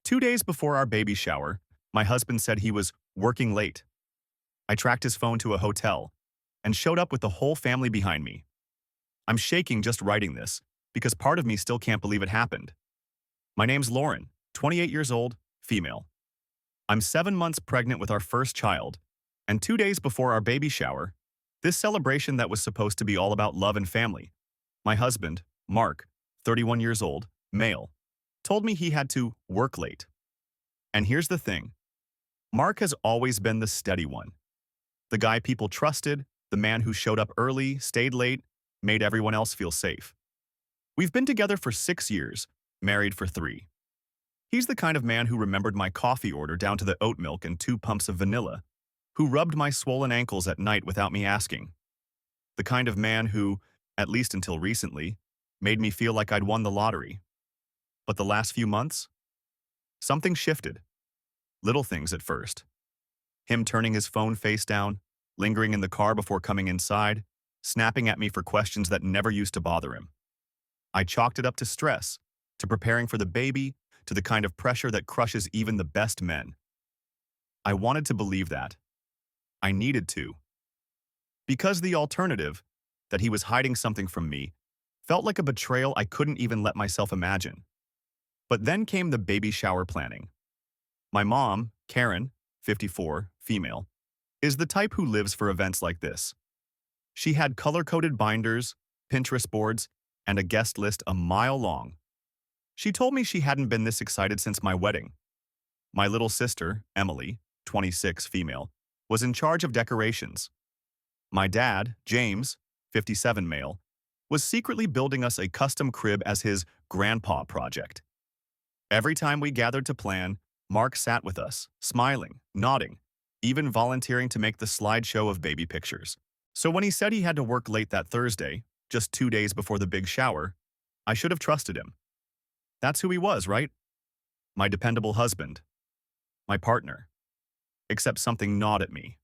2 days before our baby shower, my husband said he was working late. I tracked his phone to a hotel and showed up with the whole family behind me. I'm shaking just writing this because part of me still can't believe it happened. My name's Lauren, 28 years old, female. I'm 7 months pregnant with our first child, and 2 days before our baby shower, this celebration that was supposed to be all about love and family, my husband, Mark, 31 years old, male, told me he had to work late. And here's the thing. Mark has always been the steady one. The guy people trusted, the man who showed up early, stayed late, made everyone else feel safe. We've been together for 6 years, married for 3. He's the kind of man who remembered my coffee order down to the oat milk and 2 pumps of vanilla, who rubbed my swollen ankles at night without me asking. The kind of man who, at least until recently, made me feel like I'd won the lottery. But the last few months, something shifted. Little things at first. Him turning his phone face down, lingering in the car before coming inside, snapping at me for questions that never used to bother him. I chalked it up to stress, to preparing for the baby, to the kind of pressure that crushes even the best men. I wanted to believe that. I needed to. Because the alternative, that he was hiding something from me, felt like a betrayal I couldn't even let myself imagine. But then came the baby shower planning. My mom, Karen, 54, female, is the type who lives for events like this. She had color-coded binders, Pinterest boards, and a guest list a mile long. She told me she hadn't been this excited since my wedding. My little sister, Emily, 26, female, was in charge of decorations. My dad, James, 57, male, was secretly building us a custom crib as his grandpa project. Every time we gathered to plan, Mark sat with us, smiling, nodding, even volunteering to make the slideshow of baby pictures. So when he said he had to work late that Thursday, just 2 days before the big shower, I should have trusted him. That's who he was, right? My dependable husband. My partner. Except something gnawed at me.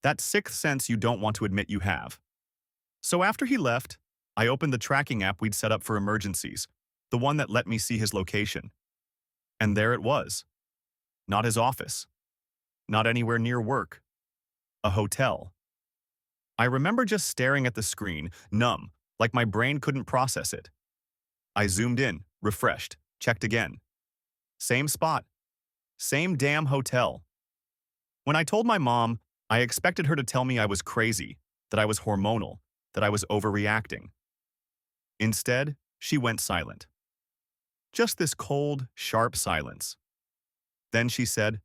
That sixth sense you don't want to admit you have. So after he left, I opened the tracking app we'd set up for emergencies, the one that let me see his location. And there it was. Not his office. Not anywhere near work. A hotel. I remember just staring at the screen, numb, like my brain couldn't process it. I zoomed in, refreshed, checked again. Same spot. Same damn hotel. When I told my mom, I expected her to tell me I was crazy, that I was hormonal, that I was overreacting. Instead, she went silent. Just this cold, sharp silence. Then she said,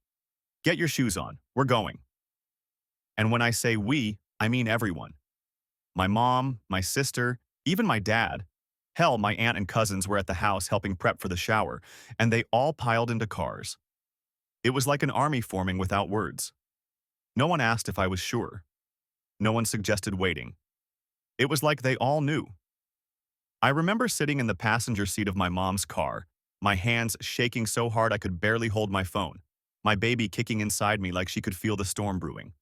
"Get your shoes on, we're going." And when I say we, I mean everyone. My mom, my sister, even my dad. Hell, my aunt and cousins were at the house helping prep for the shower, and they all piled into cars. It was like an army forming without words. No one asked if I was sure. No one suggested waiting. It was like they all knew. I remember sitting in the passenger seat of my mom's car, my hands shaking so hard I could barely hold my phone, my baby kicking inside me like she could feel the storm brewing.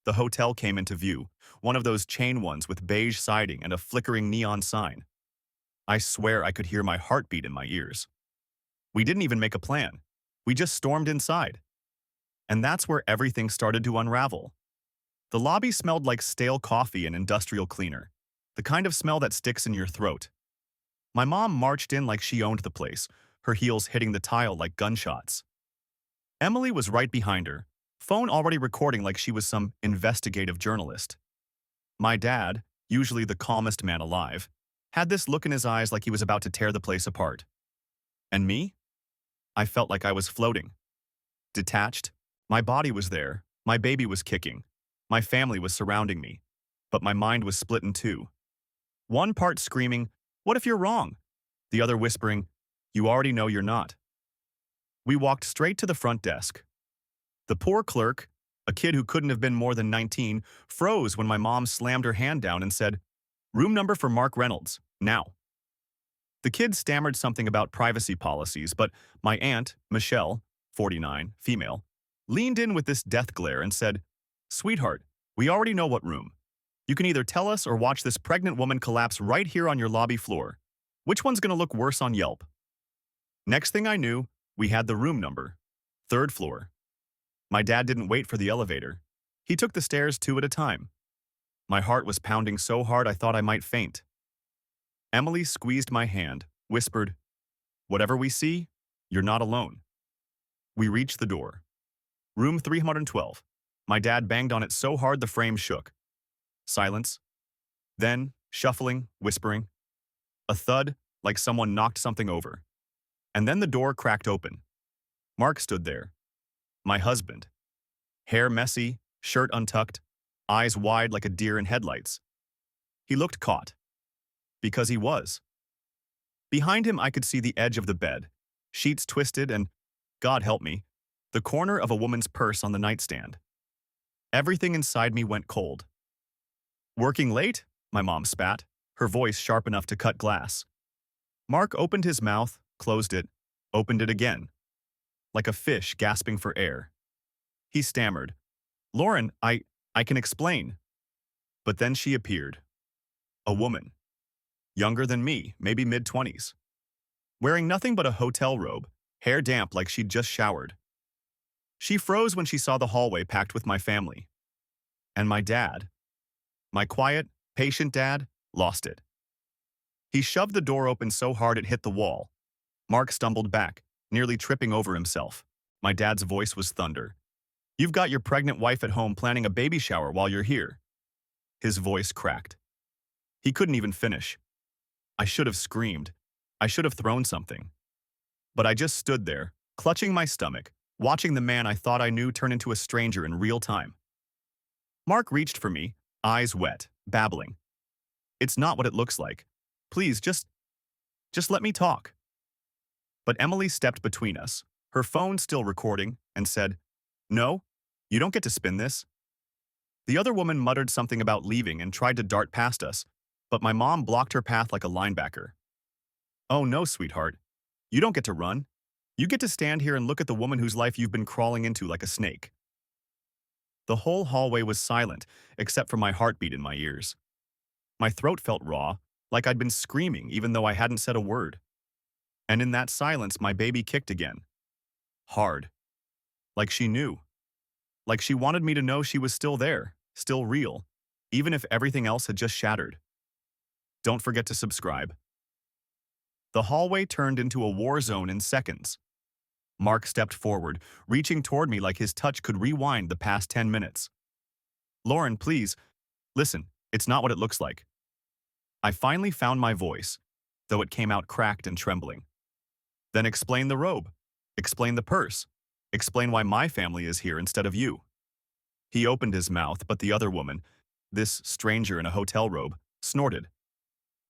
The hotel came into view, one of those chain ones with beige siding and a flickering neon sign. I swear I could hear my heartbeat in my ears. We didn't even make a plan. We just stormed inside. And that's where everything started to unravel. The lobby smelled like stale coffee and industrial cleaner, the kind of smell that sticks in your throat. My mom marched in like she owned the place, her heels hitting the tile like gunshots. Emily was right behind her, phone already recording like she was some investigative journalist. My dad, usually the calmest man alive, had this look in his eyes like he was about to tear the place apart. And me? I felt like I was floating. Detached. My body was there, my baby was kicking, my family was surrounding me, but my mind was split in two. One part screaming, "What if you're wrong?" The other whispering, "You already know you're not." We walked straight to the front desk. The poor clerk, a kid who couldn't have been more than 19, froze when my mom slammed her hand down and said, "Room number for Mark Reynolds, now." The kid stammered something about privacy policies, but my aunt, Michelle, 49, female, leaned in with this death glare and said, "Sweetheart, we already know what room. You can either tell us or watch this pregnant woman collapse right here on your lobby floor. Which one's gonna look worse on Yelp?" Next thing I knew, We had the room number. Third floor. My dad didn't wait for the elevator. He took the stairs two at a time. My heart was pounding so hard I thought I might faint. Emily squeezed my hand, whispered, "Whatever we see, you're not alone." We reached the door. Room 312. My dad banged on it so hard the frame shook. Silence. Then, shuffling, whispering. A thud, like someone knocked something over. And then the door cracked open. Mark stood there. My husband. Hair messy, shirt untucked, eyes wide like a deer in headlights. He looked caught. Because he was. Behind him I could see the edge of the bed, sheets twisted and, God help me, the corner of a woman's purse on the nightstand. Everything inside me went cold. "Working late?" my mom spat, her voice sharp enough to cut glass. Mark opened his mouth, closed it, opened it again, like a fish gasping for air. He stammered, "Lauren, I can explain." But then she appeared. A woman. Younger than me, maybe mid-20s. Wearing nothing but a hotel robe, hair damp like she'd just showered. She froze when she saw the hallway packed with my family. And my dad. My quiet, patient dad lost it. He shoved the door open so hard it hit the wall. Mark stumbled back, nearly tripping over himself. My dad's voice was thunder. "You've got your pregnant wife at home planning a baby shower while you're here." His voice cracked. He couldn't even finish. I should have screamed. I should have thrown something. But I just stood there, clutching my stomach, watching the man I thought I knew turn into a stranger in real time. Mark reached for me, eyes wet, babbling. "It's not what it looks like. Please, just let me talk." But Emily stepped between us, her phone still recording, and said, "No, you don't get to spin this." The other woman muttered something about leaving and tried to dart past us, but my mom blocked her path like a linebacker. "Oh no, sweetheart. You don't get to run. You get to stand here and look at the woman whose life you've been crawling into like a snake." The whole hallway was silent, except for my heartbeat in my ears. My throat felt raw, like I'd been screaming even though I hadn't said a word. And in that silence, my baby kicked again. Hard. Like she knew. Like she wanted me to know she was still there, still real, even if everything else had just shattered. Don't forget to subscribe. The hallway turned into a war zone in seconds. Mark stepped forward, reaching toward me like his touch could rewind the past 10 minutes. "Lauren, please, listen, it's not what it looks like." I finally found my voice, though it came out cracked and trembling. "Then explain the robe. Explain the purse. Explain why my family is here instead of you." He opened his mouth, but the other woman, this stranger in a hotel robe, snorted.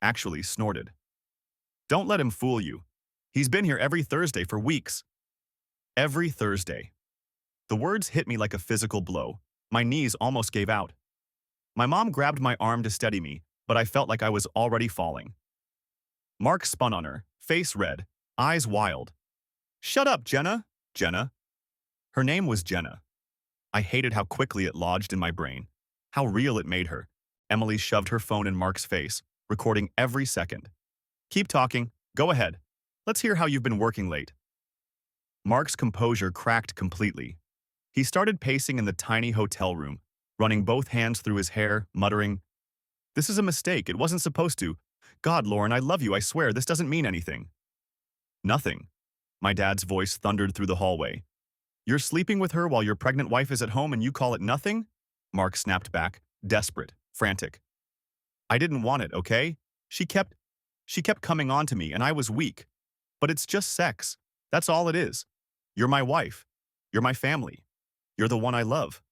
Actually snorted. "Don't let him fool you. He's been here every Thursday for weeks." Every Thursday. The words hit me like a physical blow. My knees almost gave out. My mom grabbed my arm to steady me, but I felt like I was already falling. Mark spun on her, face red, eyes wild. "Shut up, Jenna." Jenna. Her name was Jenna. I hated how quickly it lodged in my brain, how real it made her. Emily shoved her phone in Mark's face, recording every second. "Keep talking. Go ahead. Let's hear how you've been working late." Mark's composure cracked completely. He started pacing in the tiny hotel room, running both hands through his hair, muttering, "This is a mistake. It wasn't supposed to. God, Lauren, I love you. I swear, this doesn't mean anything." "Nothing." My dad's voice thundered through the hallway. "You're sleeping with her while your pregnant wife is at home and you call it nothing?" Mark snapped back, desperate, frantic. "I didn't want it, okay? She kept coming on to me and I was weak. But it's just sex. That's all it is. You're my wife. You're my family. You're the one I love."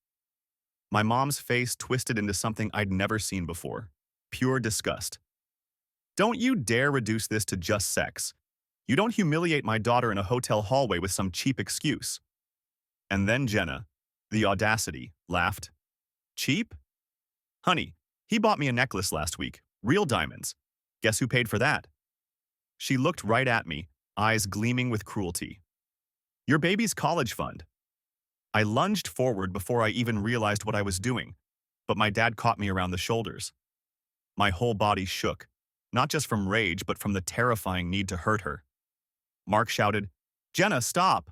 My mom's face twisted into something I'd never seen before. Pure disgust. "Don't you dare reduce this to just sex. You don't humiliate my daughter in a hotel hallway with some cheap excuse." And then Jenna, the audacity, laughed. "Cheap? Honey, he bought me a necklace last week. Real diamonds. Guess who paid for that?" She looked right at me, eyes gleaming with cruelty. "Your baby's college fund." I lunged forward before I even realized what I was doing, but my dad caught me around the shoulders. My whole body shook, not just from rage but from the terrifying need to hurt her. Mark shouted, Jenna, stop!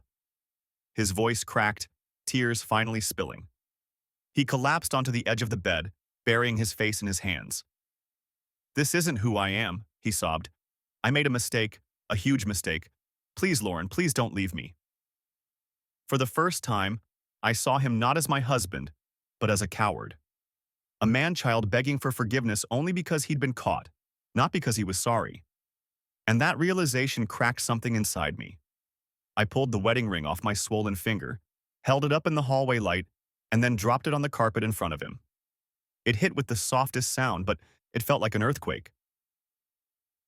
His voice cracked, tears finally spilling. He collapsed onto the edge of the bed, burying his face in his hands. This isn't who I am, he sobbed. I made a mistake, a huge mistake. Please, Lauren, please don't leave me. For the first time, I saw him not as my husband, but as a coward. A man-child begging for forgiveness only because he'd been caught, not because he was sorry. And that realization cracked something inside me. I pulled the wedding ring off my swollen finger, held it up in the hallway light, and then dropped it on the carpet in front of him. It hit with the softest sound, but it felt like an earthquake.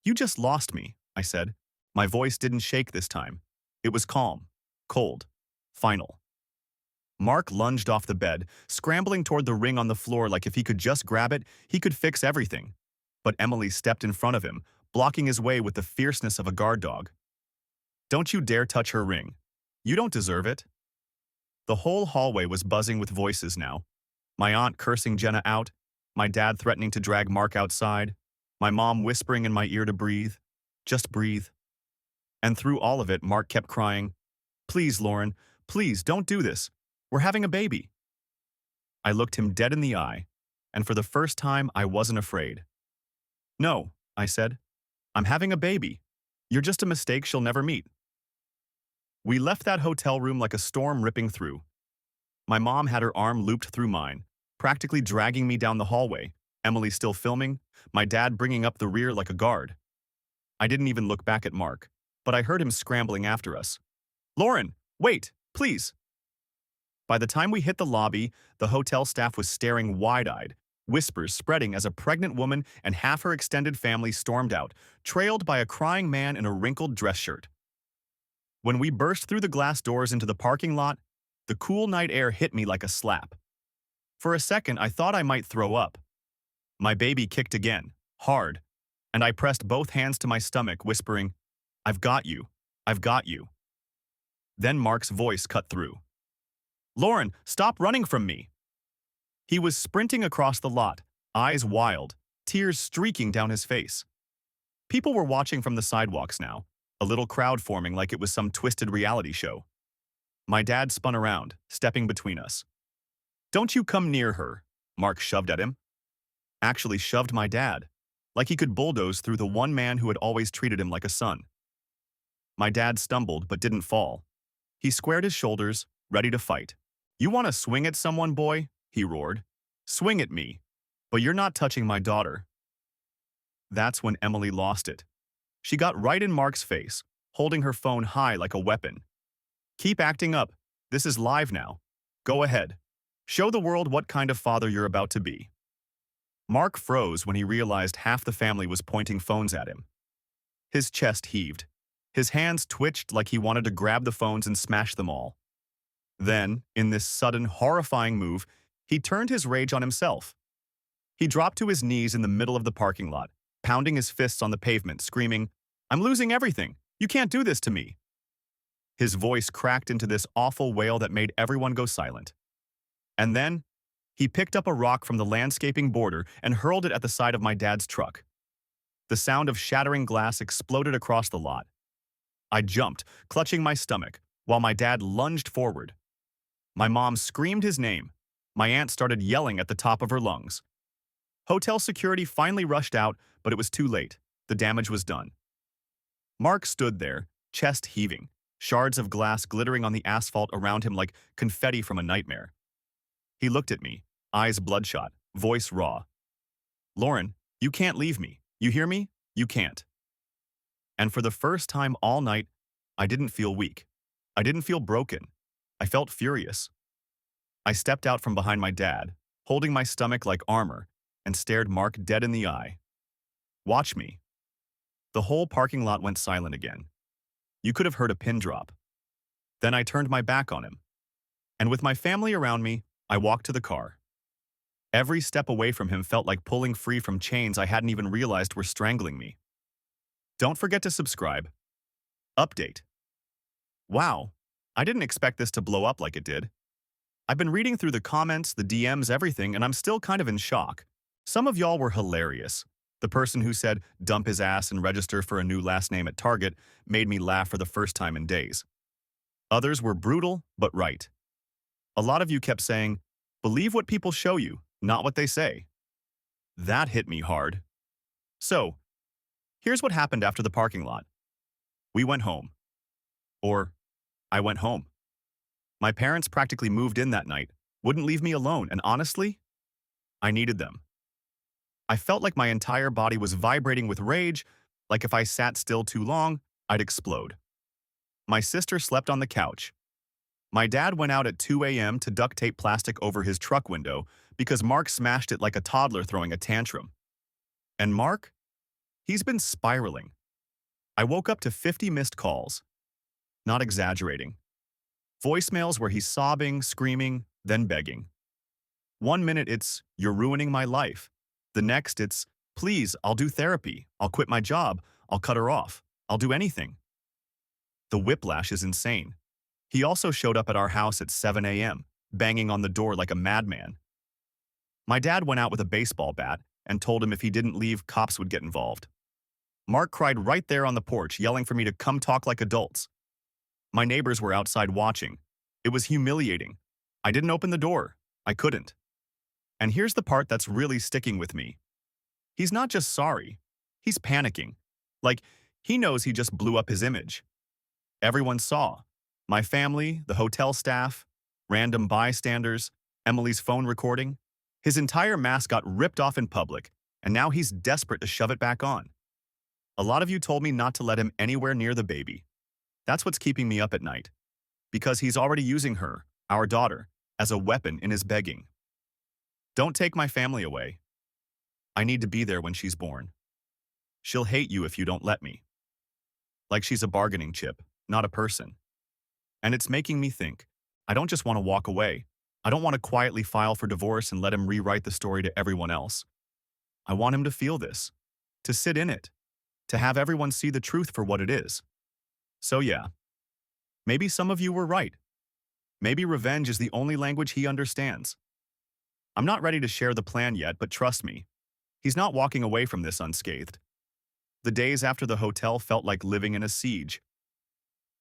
You just lost me, I said. My voice didn't shake this time. It was calm, cold, final. Mark lunged off the bed, scrambling toward the ring on the floor like if he could just grab it, he could fix everything. But Emily stepped in front of him, blocking his way with the fierceness of a guard dog. Don't you dare touch her ring. You don't deserve it. The whole hallway was buzzing with voices now. My aunt cursing Jenna out, my dad threatening to drag Mark outside, my mom whispering in my ear to breathe. Just breathe. And through all of it, Mark kept crying, Please, Lauren, please don't do this. We're having a baby. I looked him dead in the eye, and for the first time, I wasn't afraid. No, I said. I'm having a baby. You're just a mistake she'll never meet. We left that hotel room like a storm ripping through. My mom had her arm looped through mine, practically dragging me down the hallway, Emily still filming, my dad bringing up the rear like a guard. I didn't even look back at Mark, but I heard him scrambling after us. Lauren, wait, please. By the time we hit the lobby, the hotel staff was staring wide-eyed, whispers spreading as a pregnant woman and half her extended family stormed out, trailed by a crying man in a wrinkled dress shirt. When we burst through the glass doors into the parking lot, the cool night air hit me like a slap. For a second, I thought I might throw up. My baby kicked again, hard, and I pressed both hands to my stomach, whispering, I've got you, I've got you. Then Mark's voice cut through. Lauren, stop running from me. He was sprinting across the lot, eyes wild, tears streaking down his face. People were watching from the sidewalks now, a little crowd forming like it was some twisted reality show. My dad spun around, stepping between us. Don't you come near her, Mark shoved at him. Actually shoved my dad, like he could bulldoze through the one man who had always treated him like a son. My dad stumbled but didn't fall. He squared his shoulders, ready to fight. You want to swing at someone, boy? He roared. Swing at me, but you're not touching my daughter. That's when Emily lost it. She got right in Mark's face, holding her phone high like a weapon. Keep acting up. This is live now. Go ahead. Show the world what kind of father you're about to be. Mark froze when he realized half the family was pointing phones at him. His chest heaved. His hands twitched like he wanted to grab the phones and smash them all. Then, in this sudden, horrifying move, he turned his rage on himself. He dropped to his knees in the middle of the parking lot, pounding his fists on the pavement, screaming, I'm losing everything. You can't do this to me. His voice cracked into this awful wail that made everyone go silent. And then, he picked up a rock from the landscaping border and hurled it at the side of my dad's truck. The sound of shattering glass exploded across the lot. I jumped, clutching my stomach, while my dad lunged forward. My mom screamed his name. My aunt started yelling at the top of her lungs. Hotel security finally rushed out, but it was too late. The damage was done. Mark stood there, chest heaving, shards of glass glittering on the asphalt around him like confetti from a nightmare. He looked at me, eyes bloodshot, voice raw. Lauren, you can't leave me. You hear me? You can't. And for the first time all night, I didn't feel weak. I didn't feel broken. I felt furious. I stepped out from behind my dad, holding my stomach like armor, and stared Mark dead in the eye. Watch me. The whole parking lot went silent again. You could have heard a pin drop. Then I turned my back on him. And with my family around me, I walked to the car. Every step away from him felt like pulling free from chains I hadn't even realized were strangling me. Don't forget to subscribe. Update. Wow, I didn't expect this to blow up like it did. I've been reading through the comments, the DMs, everything, and I'm still kind of in shock. Some of y'all were hilarious. The person who said, dump his ass and register for a new last name at Target made me laugh for the first time in days. Others were brutal, but right. A lot of you kept saying, believe what people show you, not what they say. That hit me hard. So, here's what happened after the parking lot. We went home. Or, I went home. My parents practically moved in that night, wouldn't leave me alone, and honestly, I needed them. I felt like my entire body was vibrating with rage, like if I sat still too long, I'd explode. My sister slept on the couch. My dad went out at 2 a.m. to duct tape plastic over his truck window because Mark smashed it like a toddler throwing a tantrum. And Mark? He's been spiraling. I woke up to 50 missed calls. Not exaggerating. Voicemails where he's sobbing, screaming, then begging. 1 minute it's, you're ruining my life. The next it's, please, I'll do therapy. I'll quit my job. I'll cut her off. I'll do anything. The whiplash is insane. He also showed up at our house at 7 a.m., banging on the door like a madman. My dad went out with a baseball bat and told him if he didn't leave, cops would get involved. Mark cried right there on the porch, yelling for me to come talk like adults. My neighbors were outside watching. It was humiliating. I didn't open the door. I couldn't. And here's the part that's really sticking with me. He's not just sorry. He's panicking. Like, he knows he just blew up his image. Everyone saw. My family, the hotel staff, random bystanders, Emily's phone recording. His entire mask got ripped off in public, and now he's desperate to shove it back on. A lot of you told me not to let him anywhere near the baby. That's what's keeping me up at night. Because he's already using her, our daughter, as a weapon in his begging. Don't take my family away. I need to be there when she's born. She'll hate you if you don't let me. Like she's a bargaining chip, not a person. And it's making me think, I don't just want to walk away. I don't want to quietly file for divorce and let him rewrite the story to everyone else. I want him to feel this, to sit in it, to have everyone see the truth for what it is. So yeah, maybe some of you were right. Maybe revenge is the only language he understands. I'm not ready to share the plan yet, but trust me, he's not walking away from this unscathed. The days after the hotel felt like living in a siege.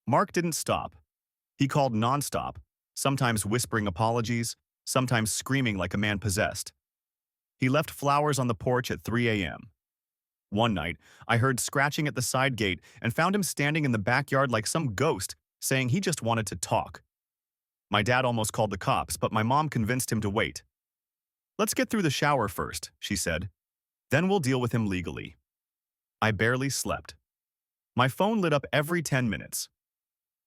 Mark didn't stop. He called nonstop, sometimes whispering apologies, sometimes screaming like a man possessed. He left flowers on the porch at 3 a.m. One night, I heard scratching at the side gate and found him standing in the backyard like some ghost, saying he just wanted to talk. My dad almost called the cops, but my mom convinced him to wait. Let's get through the shower first, she said. Then we'll deal with him legally. I barely slept. My phone lit up every 10 minutes.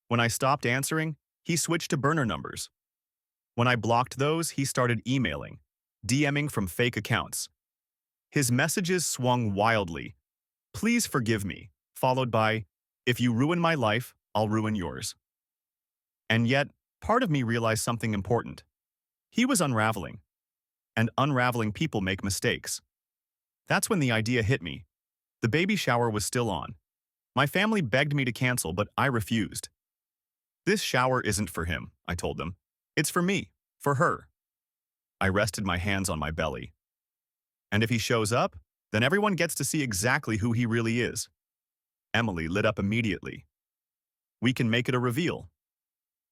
When I stopped answering, he switched to burner numbers. When I blocked those, he started emailing, DMing from fake accounts. His messages swung wildly. Please forgive me, followed by, if you ruin my life, I'll ruin yours. And yet, part of me realized something important. He was unraveling. And unraveling people make mistakes. That's when the idea hit me. The baby shower was still on. My family begged me to cancel, but I refused. This shower isn't for him, I told them. It's for me, for her. I rested my hands on my belly. And if he shows up, then everyone gets to see exactly who he really is. Emily lit up immediately. We can make it a reveal.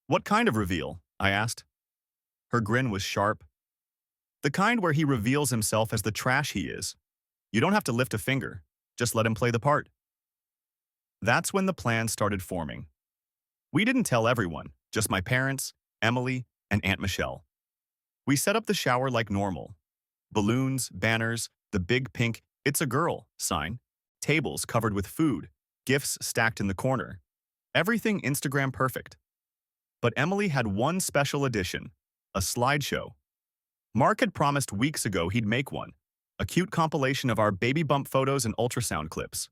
What kind of reveal? I asked. Her grin was sharp. The kind where he reveals himself as the trash he is. You don't have to lift a finger. Just let him play the part. That's when the plan started forming. We didn't tell everyone, just my parents, Emily, and Aunt Michelle. We set up the shower like normal. Balloons, banners, the big pink "It's a girl" sign, tables covered with food, gifts stacked in the corner. Everything Instagram perfect. But Emily had one special addition, a slideshow. Mark had promised weeks ago he'd make one, a cute compilation of our baby bump photos and ultrasound clips.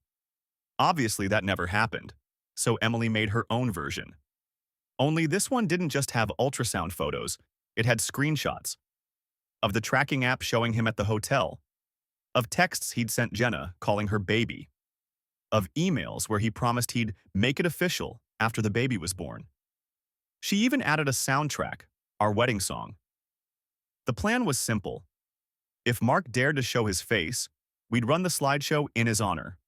Obviously, that never happened, so Emily made her own version. Only this one didn't just have ultrasound photos, it had screenshots. Of the tracking app showing him at the hotel. Of texts he'd sent Jenna calling her baby. Of emails where he promised he'd make it official after the baby was born. She even added a soundtrack, our wedding song. The plan was simple. If Mark dared to show his face, we'd run the slideshow in his honor.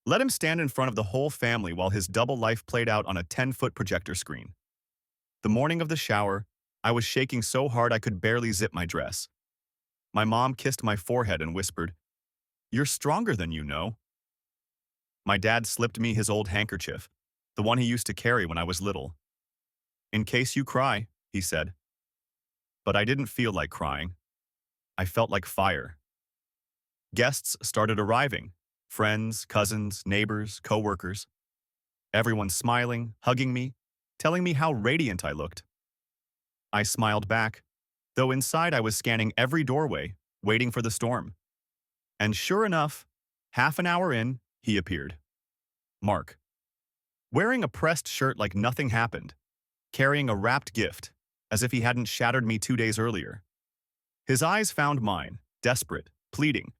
Let him stand in front of the whole family while his double life played out on a 10-foot projector screen. The morning of the shower, I was shaking so hard I could barely zip my dress. My mom kissed my forehead and whispered, "You're stronger than you know." My dad slipped me his old handkerchief, the one he used to carry when I was little. "In case you cry," he said. But I didn't feel like crying. I felt like fire. Guests started arriving. Friends, cousins, neighbors, coworkers. Everyone smiling, hugging me, telling me how radiant I looked. I smiled back, though inside I was scanning every doorway, waiting for the storm. And sure enough, half an hour in, he appeared. Mark. Wearing a pressed shirt like nothing happened, carrying a wrapped gift, as if he hadn't shattered me 2 days earlier. His eyes found mine, desperate, pleading,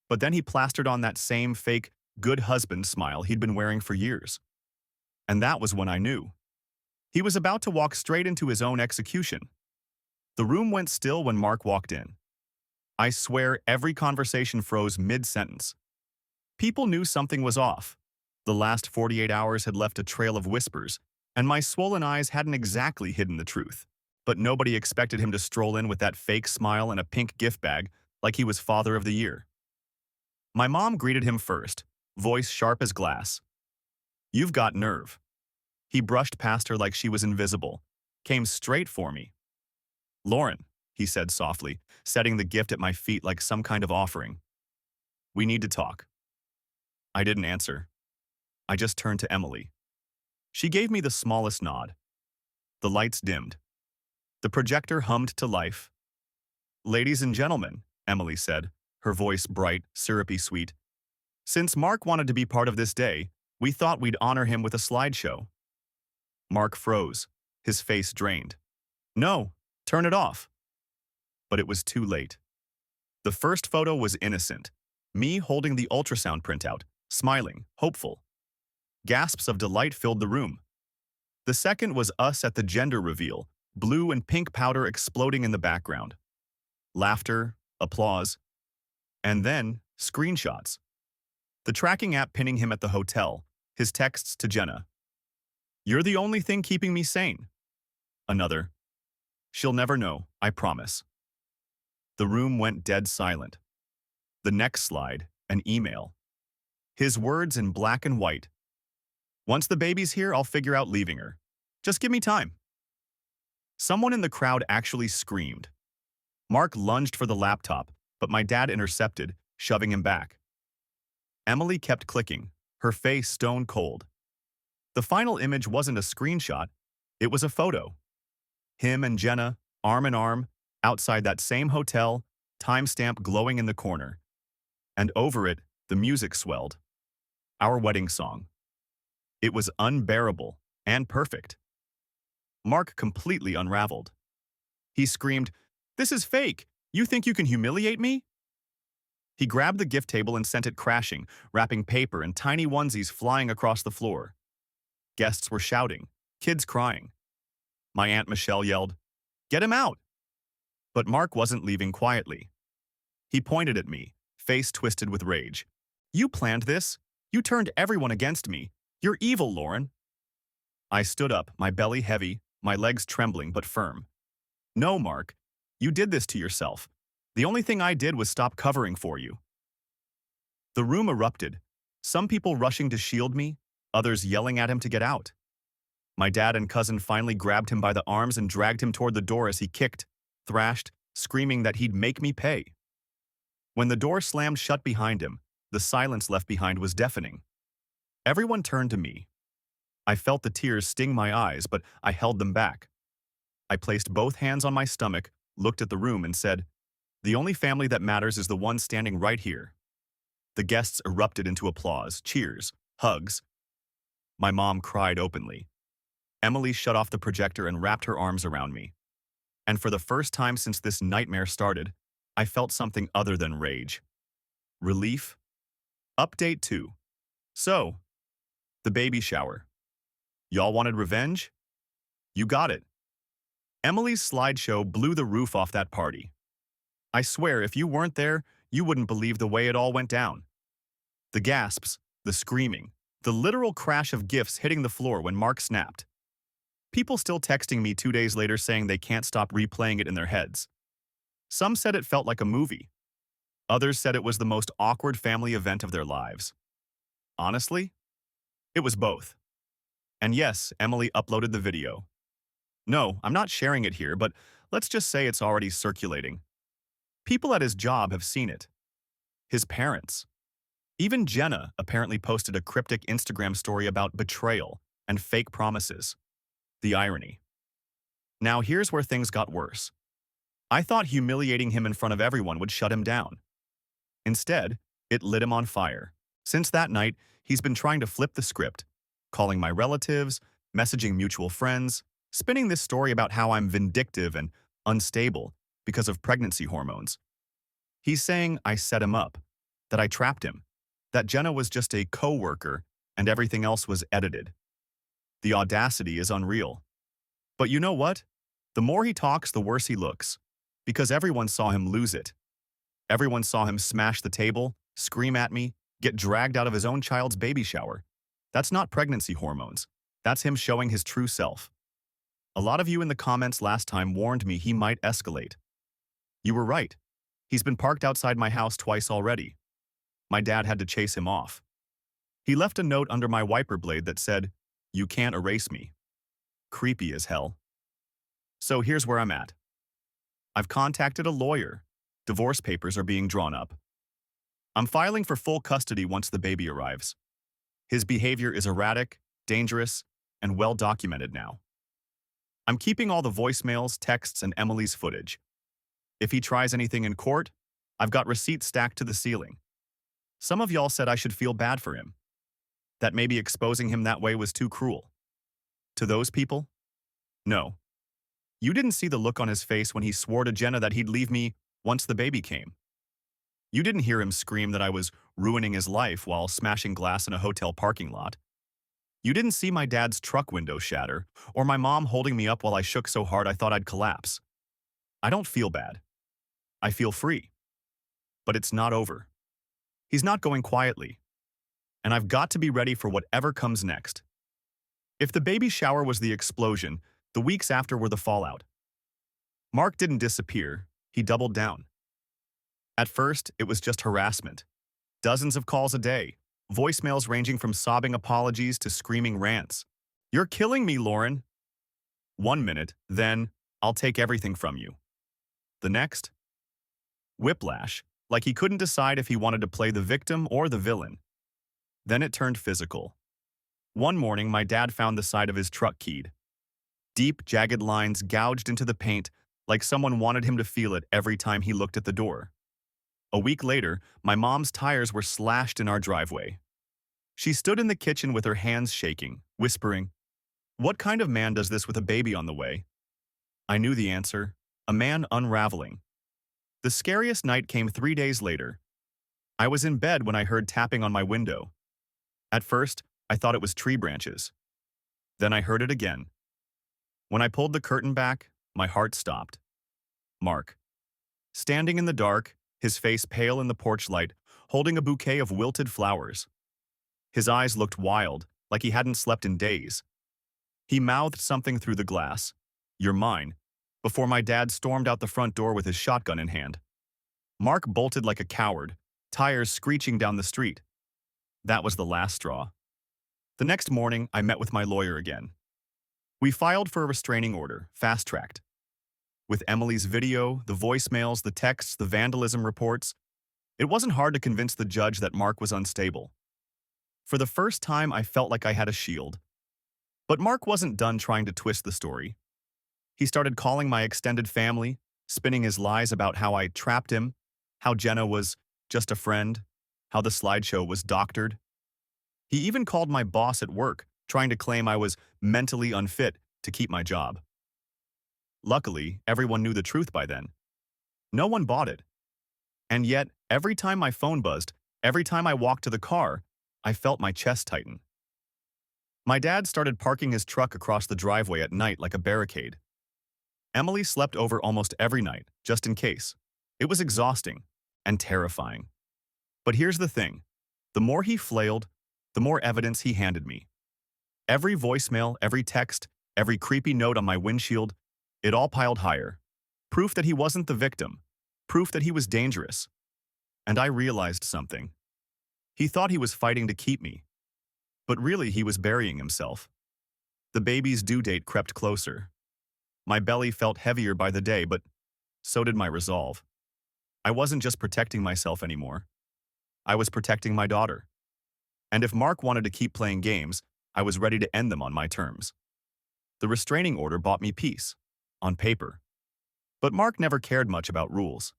but then he plastered on that same fake, good husband smile he'd been wearing for years. And that was when I knew. He was about to walk straight into his own execution. The room went still when Mark walked in. I swear every conversation froze mid-sentence. People knew something was off. The last 48 hours had left a trail of whispers, and my swollen eyes hadn't exactly hidden the truth. But nobody expected him to stroll in with that fake smile and a pink gift bag like he was Father of the Year. My mom greeted him first, voice sharp as glass. "You've got nerve." He brushed past her like she was invisible, came straight for me. "Lauren," he said softly, setting the gift at my feet like some kind of offering. "We need to talk." I didn't answer. I just turned to Emily. She gave me the smallest nod. The lights dimmed. The projector hummed to life. "Ladies and gentlemen," Emily said, her voice bright, syrupy sweet. "Since Mark wanted to be part of this day, we thought we'd honor him with a slideshow." Mark froze, his face drained. "No, turn it off." But it was too late. The first photo was innocent, me holding the ultrasound printout, smiling, hopeful. Gasps of delight filled the room. The second was us at the gender reveal, blue and pink powder exploding in the background. Laughter, applause, and then screenshots. The tracking app pinning him at the hotel, his texts to Jenna. "You're the only thing keeping me sane." Another. "She'll never know, I promise." The room went dead silent. The next slide, an email. His words in black and white. "Once the baby's here, I'll figure out leaving her. Just give me time." Someone in the crowd actually screamed. Mark lunged for the laptop, but my dad intercepted, shoving him back. Emily kept clicking, her face stone cold. The final image wasn't a screenshot, it was a photo. Him and Jenna, arm in arm, outside that same hotel, timestamp glowing in the corner. And over it, the music swelled. Our wedding song. It was unbearable and perfect. Mark completely unraveled. He screamed, "This is fake! You think you can humiliate me?" He grabbed the gift table and sent it crashing, wrapping paper and tiny onesies flying across the floor. Guests were shouting, kids crying. My Aunt Michelle yelled, "Get him out!" But Mark wasn't leaving quietly. He pointed at me, face twisted with rage. "You planned this! You turned everyone against me! You're evil, Lauren!" I stood up, my belly heavy, my legs trembling but firm. "No, Mark, you did this to yourself. The only thing I did was stop covering for you." The room erupted, some people rushing to shield me, others yelling at him to get out. My dad and cousin finally grabbed him by the arms and dragged him toward the door as he kicked, thrashed, screaming that he'd make me pay. When the door slammed shut behind him, the silence left behind was deafening. Everyone turned to me. I felt the tears sting my eyes, but I held them back. I placed both hands on my stomach, looked at the room, and said, "The only family that matters is the one standing right here." The guests erupted into applause, cheers, hugs. My mom cried openly. Emily shut off the projector and wrapped her arms around me. And for the first time since this nightmare started, I felt something other than rage. Relief. Update 2. So, the baby shower. Y'all wanted revenge? You got it. Emily's slideshow blew the roof off that party. I swear, if you weren't there, you wouldn't believe the way it all went down. The gasps, the screaming, the literal crash of gifts hitting the floor when Mark snapped. People still texting me 2 days later saying they can't stop replaying it in their heads. Some said it felt like a movie. Others said it was the most awkward family event of their lives. Honestly, it was both. And yes, Emily uploaded the video. No, I'm not sharing it here, but let's just say it's already circulating. People at his job have seen it. His parents. Even Jenna apparently posted a cryptic Instagram story about betrayal and fake promises. The irony. Now here's where things got worse. I thought humiliating him in front of everyone would shut him down. Instead, it lit him on fire. Since that night, he's been trying to flip the script, calling my relatives, messaging mutual friends, spinning this story about how I'm vindictive and unstable because of pregnancy hormones. He's saying I set him up, that I trapped him, that Jenna was just a co-worker and everything else was edited. The audacity is unreal. But you know what? The more he talks, the worse he looks, because everyone saw him lose it. Everyone saw him smash the table, scream at me, get dragged out of his own child's baby shower. That's not pregnancy hormones. That's him showing his true self. A lot of you in the comments last time warned me he might escalate. You were right. He's been parked outside my house twice already. My dad had to chase him off. He left a note under my wiper blade that said, "You can't erase me." Creepy as hell. So here's where I'm at. I've contacted a lawyer. Divorce papers are being drawn up. I'm filing for full custody once the baby arrives. His behavior is erratic, dangerous, and well documented now. I'm keeping all the voicemails, texts, and Emily's footage. If he tries anything in court, I've got receipts stacked to the ceiling. Some of y'all said I should feel bad for him, that maybe exposing him that way was too cruel. To those people? No. You didn't see the look on his face when he swore to Jenna that he'd leave me once the baby came. You didn't hear him scream that I was ruining his life while smashing glass in a hotel parking lot. You didn't see my dad's truck window shatter, or my mom holding me up while I shook so hard I thought I'd collapse. I don't feel bad. I feel free. But it's not over. He's not going quietly. And I've got to be ready for whatever comes next. If the baby shower was the explosion, the weeks after were the fallout. Mark didn't disappear. He doubled down. At first, it was just harassment. Dozens of calls a day, voicemails ranging from sobbing apologies to screaming rants. "You're killing me, Lauren." 1 minute, then, "I'll take everything from you." The next? Whiplash, like he couldn't decide if he wanted to play the victim or the villain. Then it turned physical. One morning, my dad found the side of his truck keyed. Deep, jagged lines gouged into the paint like someone wanted him to feel it every time he looked at the door. A week later, my mom's tires were slashed in our driveway. She stood in the kitchen with her hands shaking, whispering, "What kind of man does this with a baby on the way?" I knew the answer, a man unraveling. The scariest night came 3 days later. I was in bed when I heard tapping on my window. At first, I thought it was tree branches. Then I heard it again. When I pulled the curtain back, my heart stopped. Mark. Standing in the dark, his face pale in the porch light, holding a bouquet of wilted flowers. His eyes looked wild, like he hadn't slept in days. He mouthed something through the glass, "You're mine," before my dad stormed out the front door with his shotgun in hand. Mark bolted like a coward, tires screeching down the street. That was the last straw. The next morning, I met with my lawyer again. We filed for a restraining order, fast-tracked. With Emily's video, the voicemails, the texts, the vandalism reports, it wasn't hard to convince the judge that Mark was unstable. For the first time, I felt like I had a shield. But Mark wasn't done trying to twist the story. He started calling my extended family, spinning his lies about how I trapped him, how Jenna was just a friend, how the slideshow was doctored. He even called my boss at work, trying to claim I was mentally unfit to keep my job. Luckily, everyone knew the truth by then. No one bought it. And yet, every time my phone buzzed, every time I walked to the car, I felt my chest tighten. My dad started parking his truck across the driveway at night like a barricade. Emily slept over almost every night, just in case. It was exhausting and terrifying. But here's the thing. The more he flailed, the more evidence he handed me. Every voicemail, every text, Every creepy note on my windshield, it all piled higher. Proof that he wasn't the victim. Proof that he was dangerous. And I realized something. He thought he was fighting to keep me, but really he was burying himself. The baby's due date crept closer. My belly felt heavier by the day, but so did my resolve. I wasn't just protecting myself anymore. I was protecting my daughter. And if Mark wanted to keep playing games, I was ready to end them on my terms. The restraining order bought me peace, on paper. But Mark never cared much about rules.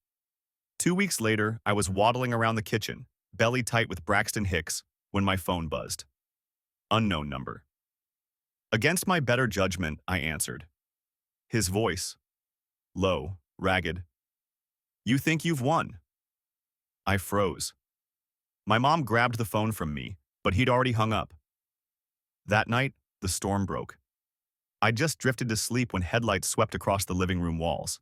2 weeks later, I was waddling around the kitchen, belly tight with Braxton Hicks, when my phone buzzed. Unknown number. Against my better judgment, I answered. His voice, low, ragged. "You think you've won?" I froze. My mom grabbed the phone from me, but he'd already hung up. That night, the storm broke. I just drifted to sleep when headlights swept across the living room walls.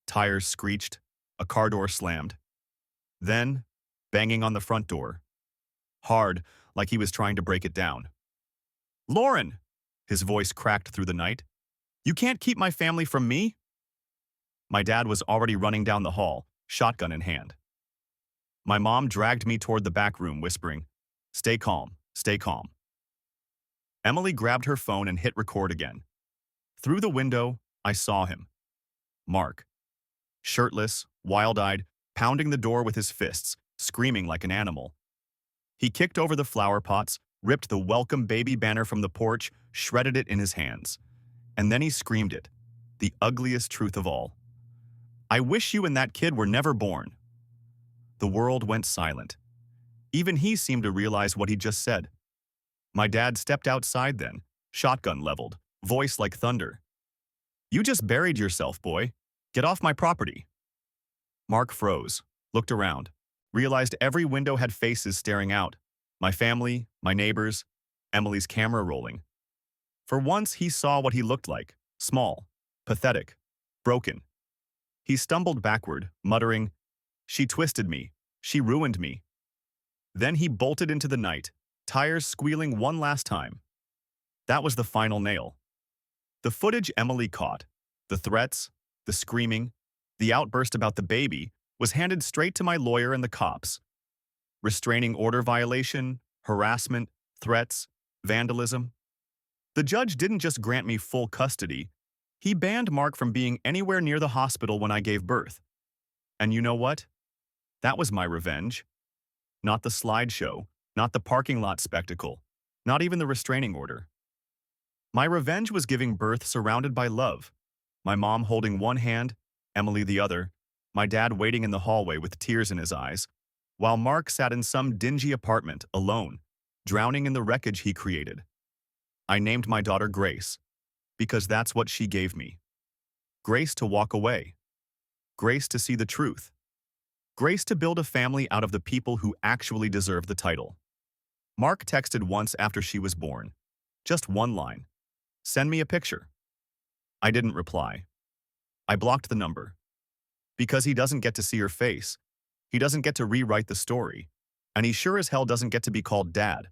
Tires screeched, a car door slammed. Then, banging on the front door. Hard, like he was trying to break it down. "Lauren!" His voice cracked through the night. "You can't keep my family from me?" My dad was already running down the hall, shotgun in hand. My mom dragged me toward the back room, whispering, "Stay calm, stay calm." Emily grabbed her phone and hit record again. Through the window, I saw him. Mark. Shirtless, wild-eyed, pounding the door with his fists, screaming like an animal. He kicked over the flower pots, ripped the welcome baby banner from the porch, shredded it in his hands. And then he screamed it, the ugliest truth of all. "I wish you and that kid were never born." The world went silent. Even he seemed to realize what he just said. My dad stepped outside then, shotgun leveled, voice like thunder. "You just buried yourself, boy. Get off my property." Mark froze, looked around, realized every window had faces staring out. My family, my neighbors, Emily's camera rolling. For once, he saw what he looked like, small, pathetic, broken. He stumbled backward, muttering, "She twisted me. She ruined me." Then he bolted into the night, tires squealing one last time. That was the final nail. The footage Emily caught, the threats, the screaming, the outburst about the baby, was handed straight to my lawyer and the cops. Restraining order violation, harassment, threats, vandalism. The judge didn't just grant me full custody, he banned Mark from being anywhere near the hospital when I gave birth. And you know what? That was my revenge. Not the slideshow, not the parking lot spectacle, not even the restraining order. My revenge was giving birth surrounded by love. My mom holding one hand, Emily the other, my dad waiting in the hallway with tears in his eyes, while Mark sat in some dingy apartment alone, drowning in the wreckage he created. I named my daughter Grace, because that's what she gave me. Grace to walk away. Grace to see the truth. Grace to build a family out of the people who actually deserve the title. Mark texted once after she was born. Just one line. "Send me a picture." I didn't reply. I blocked the number. Because he doesn't get to see her face. He doesn't get to rewrite the story. And he sure as hell doesn't get to be called Dad.